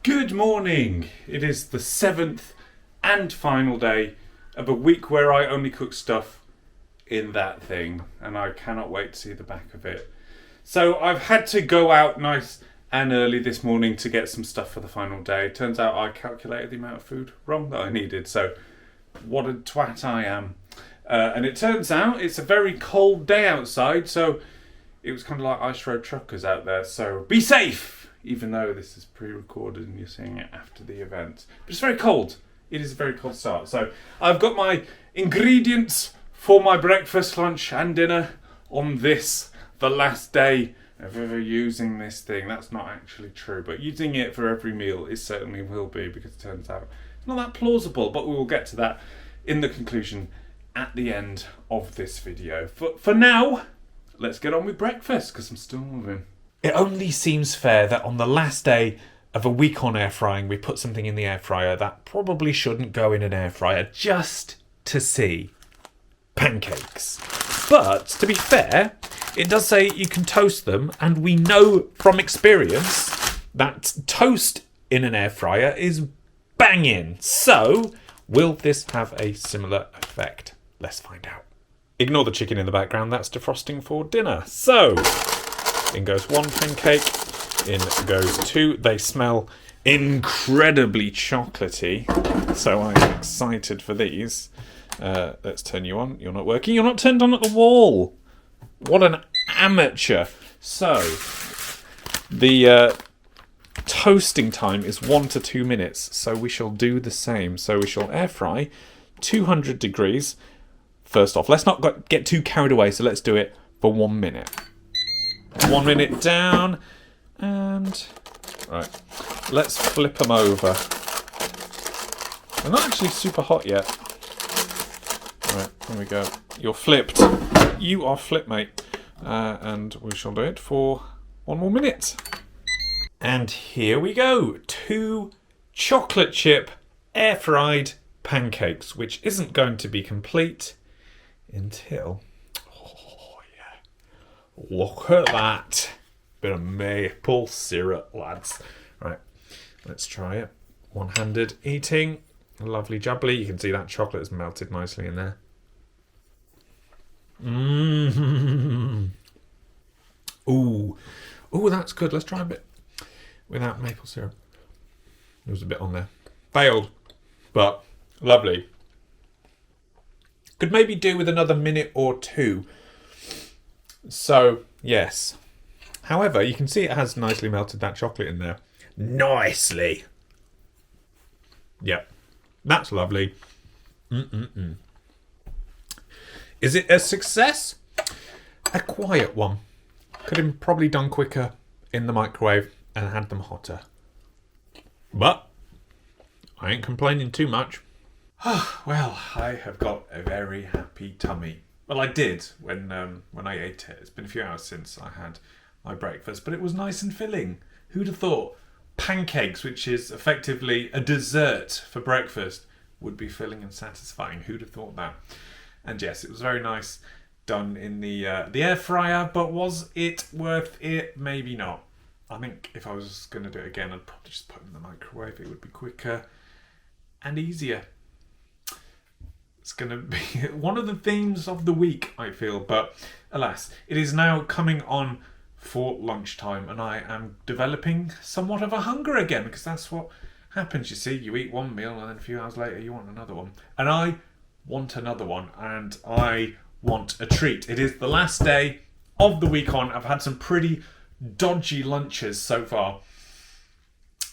Good morning! It is the 7th and final day of a week where I only cook stuff in that thing, and I cannot wait to see the back of it. So I've had to go out nice and early this morning to get some stuff for the final day. Turns out I calculated the amount of food wrong that I needed, so what a twat I am. And it turns out it's a very cold day outside, so it was kind of like Ice Road Truckers out there, so be safe! Even though this is pre-recorded and you're seeing it after the event. But it's very cold. It is a very cold start. So I've got my ingredients for my breakfast, lunch and dinner on this, the last day of ever using this thing. That's not actually true, but using it for every meal it certainly will be, because it turns out it's not that plausible, but we will get to that in the conclusion at the end of this video. For now, let's get on with breakfast, because I'm starving. It only seems fair that on the last day of a week on air frying, we put something in the air fryer that probably shouldn't go in an air fryer, just to see pancakes. But to be fair, it does say you can toast them, and we know from experience that toast in an air fryer is banging. So will this have a similar effect? Let's find out. Ignore the chicken in the background, that's defrosting for dinner. So in goes one pancake, in goes two. They smell incredibly chocolatey, so I'm excited for these. Let's turn you on. You're not working. You're not turned on at the wall. What an amateur. So the toasting time is 1 to 2 minutes, so we shall do the same. So we shall air fry 200 degrees. First off, let's not get too carried away, so let's do it for 1 minute. 1 minute down, and right, let's flip them over. They're not actually super hot yet. Right, here we go. You're flipped. You are flipped, mate. And we shall do it for 1 more minute. And here we go. 2 chocolate chip air fried pancakes, which isn't going to be complete until... Look at that. Bit of maple syrup, lads. Right, let's try it. One-handed eating. Lovely jubbly. You can see that chocolate has melted nicely in there. Mmm. Ooh. Ooh, that's good. Let's try a bit without maple syrup. There was a bit on there. Failed, but lovely. Could maybe do with another minute or two. So, yes. However, you can see it has nicely melted that chocolate in there. Nicely. Yep. That's lovely. Is it a success? A quiet one. Could have probably done quicker in the microwave and had them hotter. But I ain't complaining too much. Well, I have got a very happy tummy. Well, I did when I ate it. It's been a few hours since I had my breakfast, but it was nice and filling. Who'd have thought pancakes, which is effectively a dessert for breakfast, would be filling and satisfying? Who'd have thought that? And yes, it was very nice, done in the air fryer, but was it worth it? Maybe not. I think if I was going to do it again, I'd probably just put it in the microwave. It would be quicker and easier. It's going to be one of the themes of the week, I feel, but alas, it is now coming on for lunchtime, and I am developing somewhat of a hunger again, because that's what happens, you see. You eat one meal, and then a few hours later you want another one. And I want another one, and I want a treat. It is the last day of the week on. I've had some pretty dodgy lunches so far,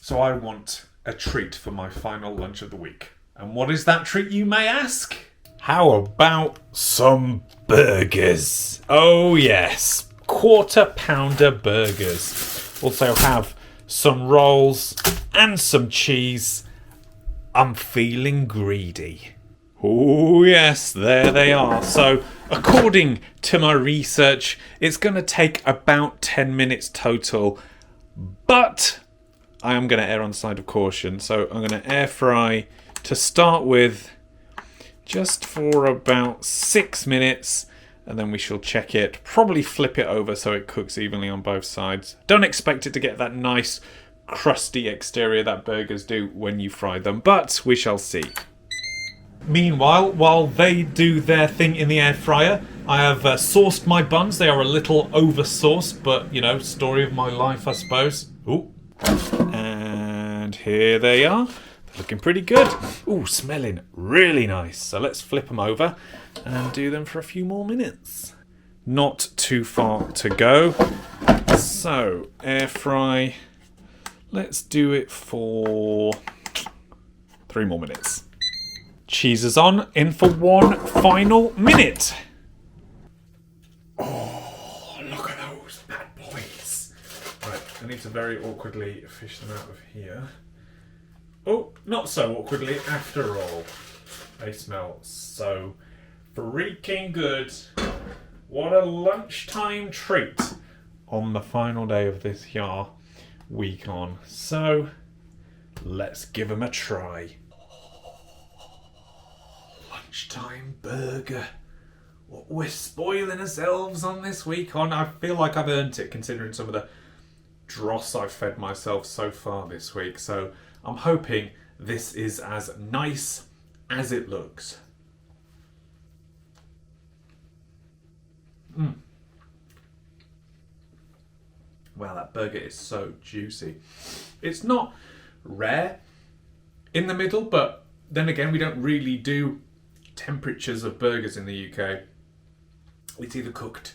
so I want a treat for my final lunch of the week. And what is that treat, you may ask? How about some burgers? Oh yes, quarter pounder burgers. Also have some rolls and some cheese. I'm feeling greedy. Oh yes, there they are. So according to my research, it's going to take about 10 minutes total, but I am going to err on the side of caution. So I'm going to air fry to start with, just for about 6 minutes, and then we shall check it. Probably flip it over so it cooks evenly on both sides. Don't expect it to get that nice crusty exterior that burgers do when you fry them, but we shall see. Meanwhile, while they do their thing in the air fryer, I have sauced my buns. They are a little over-sauced, but, you know, story of my life, I suppose. Ooh. And here they are. They're looking pretty good. Ooh, smelling really nice. So let's flip them over and do them for a few more minutes. Not too far to go. So, air fry. Let's do it for 3 more minutes. Cheese is on, in for one final minute. Oh, look at those bad boys. Right, I need to very awkwardly fish them out of here. Oh, not so awkwardly after all. They smell so freaking good. What a lunchtime treat on the final day of this here week on. So, let's give them a try. Lunchtime burger. What we're spoiling ourselves on this week on. I feel like I've earned it considering some of the dross I've fed myself so far this week. So I'm hoping this is as nice as it looks. Wow, that burger is so juicy. It's not rare in the middle, but then again, we don't really do temperatures of burgers in the UK. It's either cooked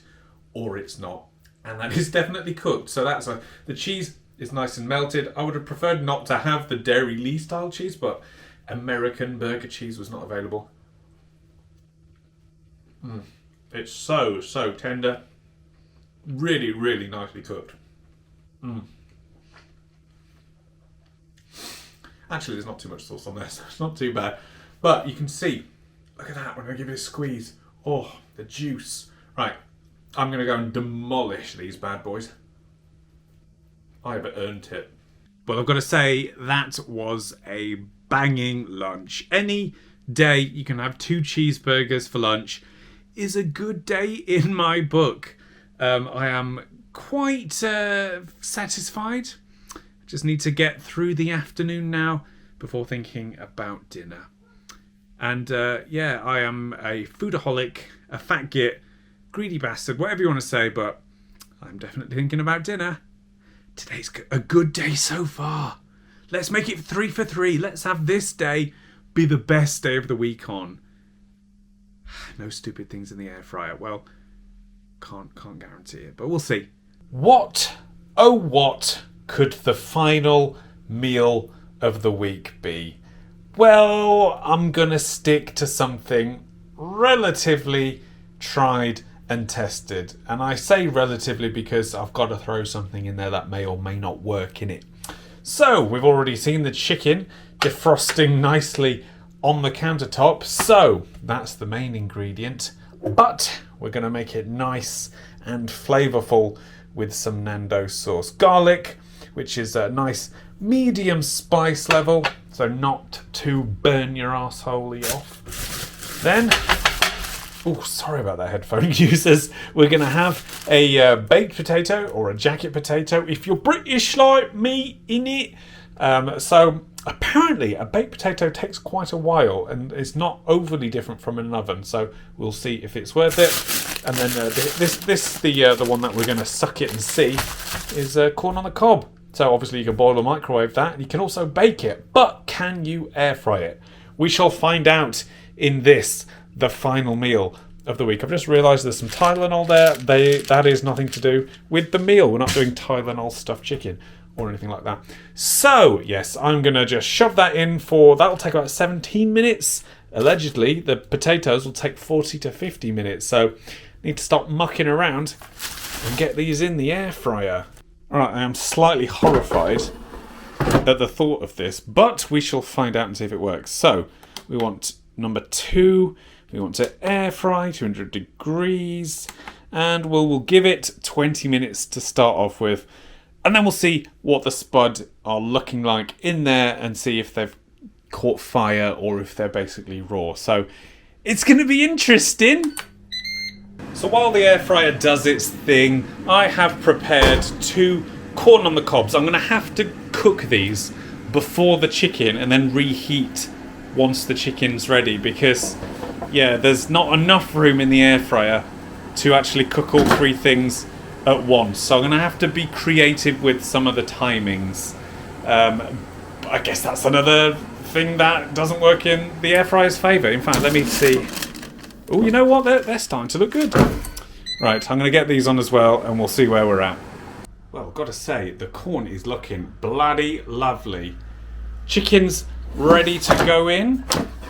or it's not, and that is definitely cooked. So that's the cheese is nice and melted. I would have preferred not to have the Dairy Lee style cheese, but American burger cheese was not available. It's so tender, really, really nicely cooked. Actually, there's not too much sauce on there, so it's not too bad. But you can see, look at that when I give it a squeeze. Oh, the juice. Right, I'm going to go and demolish these bad boys. I have earned it. Well, I've got to say, that was a banging lunch. Any day you can have 2 cheeseburgers for lunch is a good day in my book. I am quite satisfied. Just need to get through the afternoon now before thinking about dinner. And yeah, I am a foodaholic, a fat git, greedy bastard, whatever you want to say, but I'm definitely thinking about dinner. Today's a good day so far. Let's make it 3 for 3. Let's have this day be the best day of the week on. No stupid things in the air fryer. Well, can't guarantee it, but we'll see. What, oh what, could the final meal of the week be? Well, I'm gonna stick to something relatively tried and tested. And I say relatively because I've got to throw something in there that may or may not work in it. So, we've already seen the chicken defrosting nicely on the countertop. So, that's the main ingredient. But we're going to make it nice and flavourful with some Nando's sauce. Garlic, which is a nice medium spice level, so not to burn your arsehole off. Then, oh, sorry about that, headphone users. We're going to have a baked potato or a jacket potato, if you're British like me, in it. So apparently a baked potato takes quite a while and it's not overly different from an oven, so we'll see if it's worth it. And then the one that we're going to suck it and see is corn on the cob. So obviously you can boil or microwave that. You can also bake it, but can you air fry it? We shall find out in this, the final meal of the week. I've just realised there's some Tylenol there. That is nothing to do with the meal. We're not doing Tylenol stuffed chicken or anything like that. So, yes, I'm going to just shove that in for... That'll take about 17 minutes. Allegedly, the potatoes will take 40 to 50 minutes. So, need to stop mucking around and get these in the air fryer. Alright, I am slightly horrified at the thought of this, but we shall find out and see if it works. So, we want number 2. We want to air fry 200 degrees. And we'll give it 20 minutes to start off with. And then we'll see what the spud are looking like in there and see if they've caught fire or if they're basically raw. So it's going to be interesting. So while the air fryer does its thing, I have prepared 2 corn on the cobs. I'm going to have to cook these before the chicken and then reheat once the chicken's ready, because yeah, there's not enough room in the air fryer to actually cook all three things at once. So I'm going to have to be creative with some of the timings. I guess that's another thing that doesn't work in the air fryer's favour. In fact, let me see. Oh, you know what? They're starting to look good. Right, I'm going to get these on as well, and we'll see where we're at. Well, I've got to say, the corn is looking bloody lovely. Chicken's ready to go in.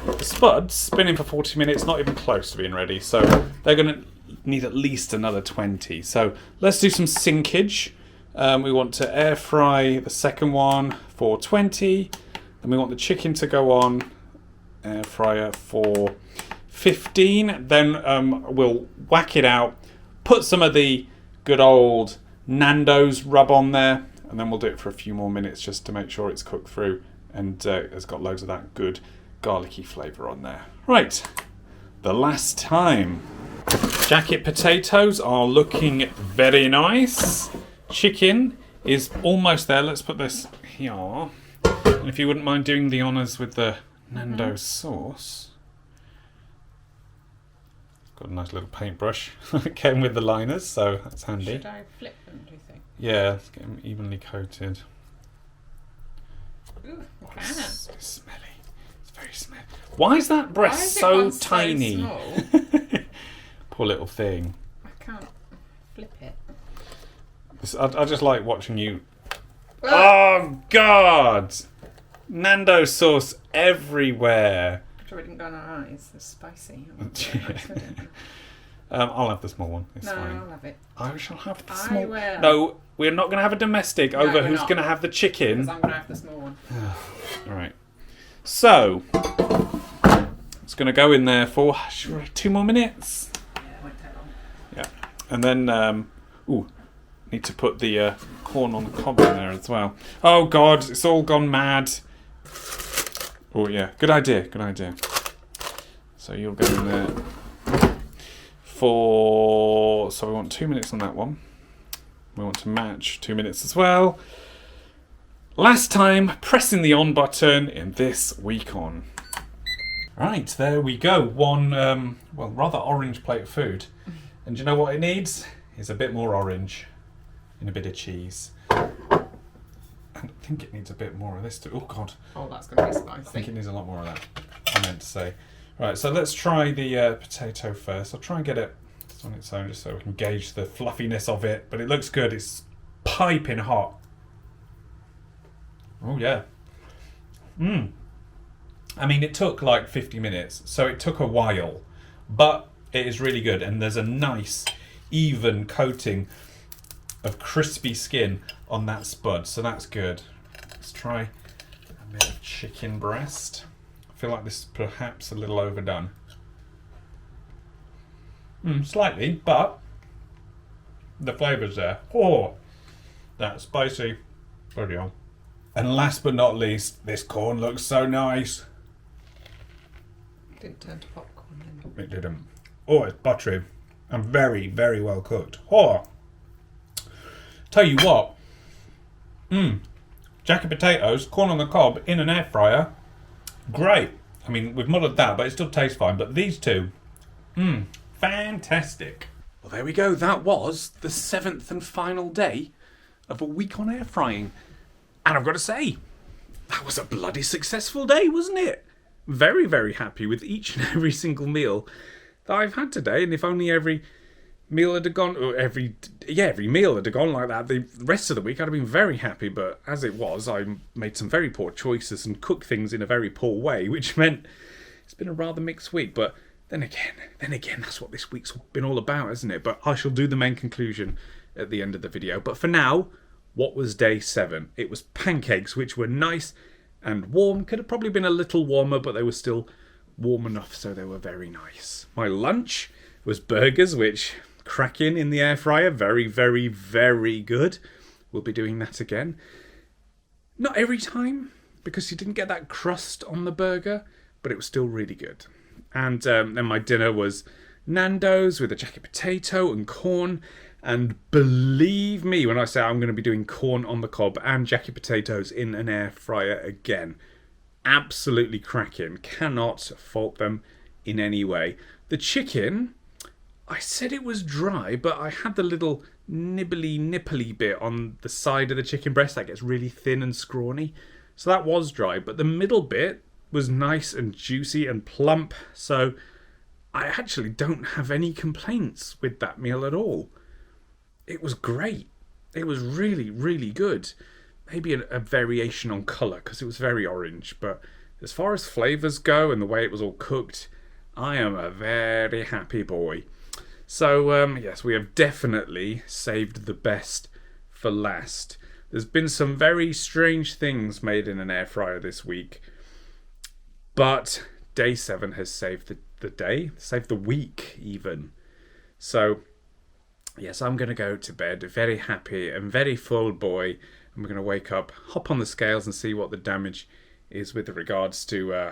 The spud's spinning for 40 minutes, not even close to being ready. So they're going to need at least another 20. So let's do some sinkage. We want to air fry the second one for 20. Then we want the chicken to go on air fryer for 15. Then we'll whack it out, put some of the good old Nando's rub on there, and then we'll do it for a few more minutes just to make sure it's cooked through and it's got loads of that good garlicky flavour on there. Right, the last time. Jacket potatoes are looking very nice. Chicken is almost there. Let's put this here. And if you wouldn't mind doing the honours with the Nando's sauce. Got a nice little paintbrush. Came with the liners, so that's handy. Should I flip them, do you think? Yeah, let's get them evenly coated. Ooh, Oh, I it's can. smelly. It's very smelly. Why is that breast so tiny? So small? Poor little thing. I can't flip it. I just like watching you. Oh, God! Nando sauce everywhere. Sure it didn't go in our eyes. It's spicy. I'll have the small one. It's No, fine. I'll have it. I shall have the I small. will. No, we're not going to have a domestic over we're who's not. going to have the chicken. Because I'm going to have the small one. All right. So it's going to go in there for 2 more minutes. Yeah, it won't take long. Yeah, and then need to put the corn on the cob in there as well. Oh God, it's all gone mad. Oh yeah, good idea, good idea. So you'll go in there for. So we want 2 minutes on that one. We want to match 2 minutes as well. Last time, pressing the on button in this week on. Right, there we go. One, rather orange plate of food. And do you know what it needs? It's a bit more orange and a bit of cheese. And I think it needs a bit more of this too. Oh God. Oh, that's going to be spicy. I think it needs a lot more of that. I meant to say. Right, so let's try the potato first. I'll try and get it on its own just so we can gauge the fluffiness of it. But it looks good. It's piping hot. Oh yeah. I mean, it took like 50 minutes, so it took a while, but it is really good, and there's a nice, even coating of crispy skin on that spud, so that's good. Let's try a bit of chicken breast. I feel like this is perhaps a little overdone. Slightly, but the flavour's there. Oh, that's spicy. Bloody hell. And last but not least, this corn looks so nice. Didn't turn to popcorn then. It didn't. Oh, it's buttery and very, very well cooked. Oh, tell you what. Jacket potatoes, corn on the cob in an air fryer. Great. I mean, we've muddled that, but it still tastes fine. But these two, fantastic. Well, there we go. That was the 7th and final day of a week on air frying. And I've got to say, that was a bloody successful day, wasn't it? Very, very happy with each and every single meal that I've had today. And if only every meal had gone, or every meal had gone like that, the rest of the week I'd have been very happy. But as it was, I made some very poor choices and cooked things in a very poor way, which meant it's been a rather mixed week. But then again, that's what this week's been all about, isn't it? But I shall do the main conclusion at the end of the video. But for now, what was day 7? It was pancakes, which were nice and warm. Could have probably been a little warmer, but they were still warm enough, so they were very nice. My lunch was burgers, which cracking in the air fryer. Very, very, very good. We'll be doing that again. Not every time, because you didn't get that crust on the burger, but it was still really good. And then my dinner was Nando's with a jacket potato and corn. And believe me when I say I'm going to be doing corn on the cob and jacket potatoes in an air fryer again. Absolutely cracking. Cannot fault them in any way. The chicken, I said it was dry, but I had the little nipply bit on the side of the chicken breast that gets really thin and scrawny. So that was dry, but the middle bit was nice and juicy and plump. So I actually don't have any complaints with that meal at all. It was great. It was really, really good. Maybe a variation on colour because it was very orange. But as far as flavours go and the way it was all cooked, I am a very happy boy. So, yes, we have definitely saved the best for last. There's been some very strange things made in an air fryer this week. But day 7 has saved the day, saved the week even. So, yes, I'm going to go to bed very happy and very full boy. I'm going to wake up, hop on the scales and see what the damage is with regards to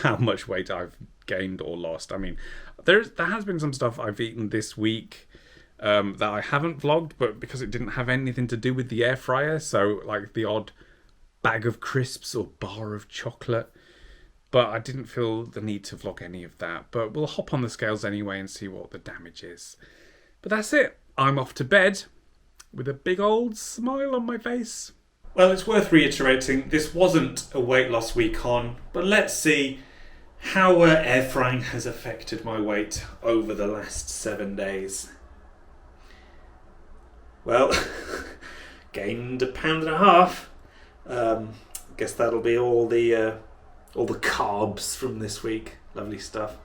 how much weight I've gained or lost. I mean, there has been some stuff I've eaten this week that I haven't vlogged, but because it didn't have anything to do with the air fryer, so like the odd bag of crisps or bar of chocolate. But I didn't feel the need to vlog any of that. But we'll hop on the scales anyway and see what the damage is. But that's it. I'm off to bed with a big old smile on my face. Well, it's worth reiterating, this wasn't a weight loss week on, but let's see how air frying has affected my weight over the last 7 days. Well, gained 1.5 pounds. Guess that'll be all the carbs from this week. Lovely stuff.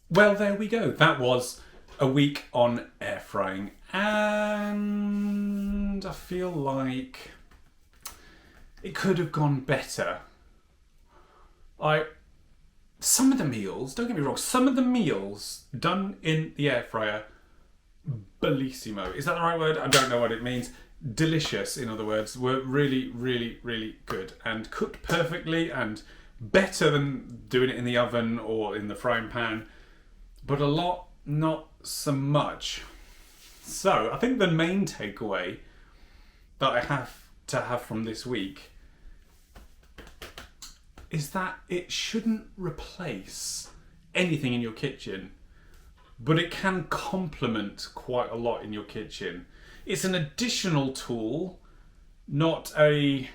Well, there we go. That was a week on air frying, and I feel like it could have gone better. Some of the meals, don't get me wrong, some of the meals done in the air fryer, bellissimo. Is that the right word? I don't know what it means. Delicious, in other words, were really, really, really good and cooked perfectly and better than doing it in the oven or in the frying pan, but a lot not so much. So I think the main takeaway that I have to have from this week is that it shouldn't replace anything in your kitchen, but it can complement quite a lot in your kitchen. It's an additional tool, not a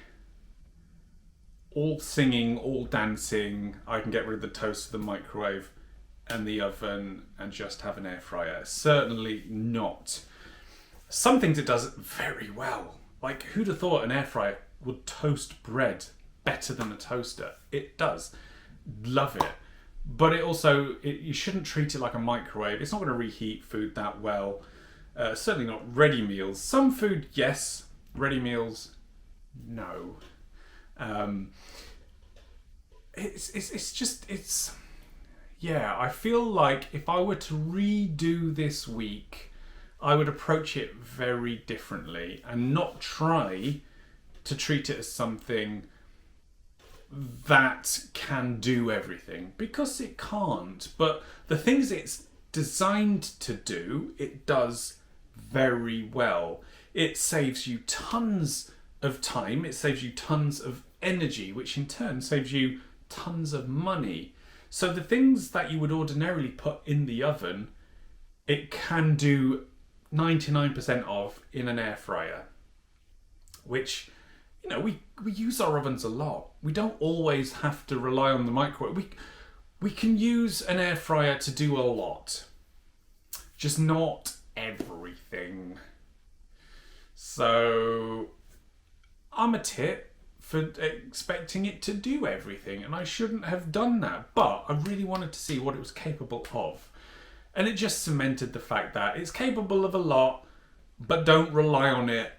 all singing, all dancing, I can get rid of the toaster, the microwave and the oven and just have an air fryer. Certainly not. Some things it does very well. Like, who'd have thought an air fryer would toast bread better than a toaster? It does. Love it. But it also, you shouldn't treat it like a microwave. It's not going to reheat food that well. Certainly not ready meals. Some food, yes. Ready meals, no. Yeah, I feel like if I were to redo this week, I would approach it very differently and not try to treat it as something that can do everything, because it can't. But the things it's designed to do, it does very well. It saves you tons of time, it saves you tons of energy, which in turn saves you tons of money. So the things that you would ordinarily put in the oven, it can do 99% of in an air fryer, which, you know, we use our ovens a lot. We don't always have to rely on the microwave. We can use an air fryer to do a lot, just not everything. So I'm a tit for expecting it to do everything, and I shouldn't have done that, but I really wanted to see what it was capable of, and it just cemented the fact that it's capable of a lot, but don't rely on it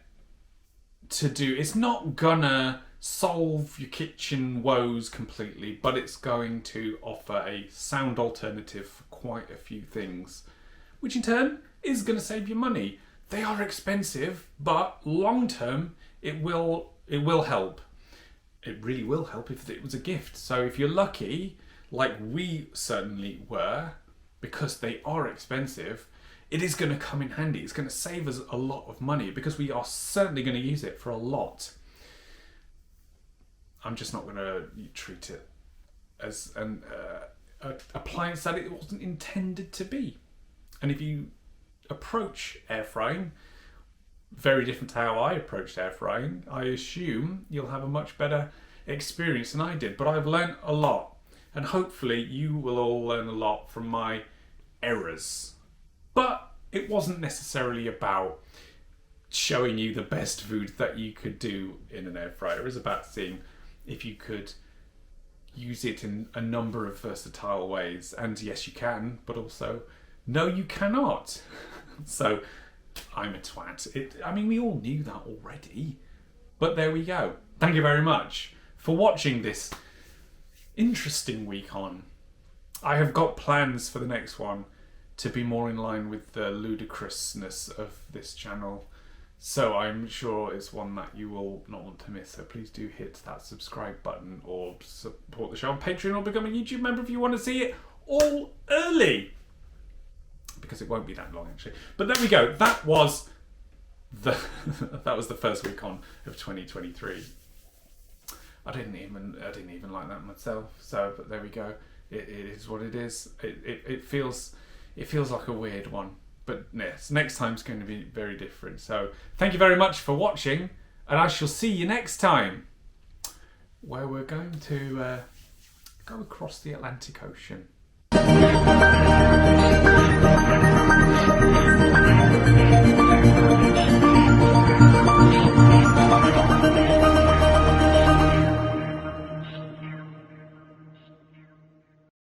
to do. It's not gonna solve your kitchen woes completely, but it's going to offer a sound alternative for quite a few things, which in turn is going to save you money. They are expensive, but long term it will help. It really will help if it was a gift. So if you're lucky, like we certainly were, because they are expensive, it is going to come in handy. It's going to save us a lot of money because we are certainly going to use it for a lot. I'm just not going to treat it as an appliance that it wasn't intended to be. And if you approach air frying very different to how I approached air frying, I assume you'll have a much better experience than I did. But I've learnt a lot, and hopefully you will all learn a lot from my errors. But it wasn't necessarily about showing you the best food that you could do in an air fryer. It was about seeing if you could use it in a number of versatile ways. And yes, you can, but also no, you cannot. So I'm a twat. We all knew that already. But there we go. Thank you very much for watching this interesting week on. I have got plans for the next one to be more in line with the ludicrousness of this channel. So I'm sure it's one that you will not want to miss. So please do hit that subscribe button or support the show on Patreon or become a YouTube member if you want to see it all early. Because it won't be that long actually. But there we go. That was the first week on of 2023. I didn't even like that myself. So, but there we go. It is what it is. It feels like a weird one. But yes, next time's going to be very different. So thank you very much for watching, and I shall see you next time, where we're going to go across the Atlantic Ocean.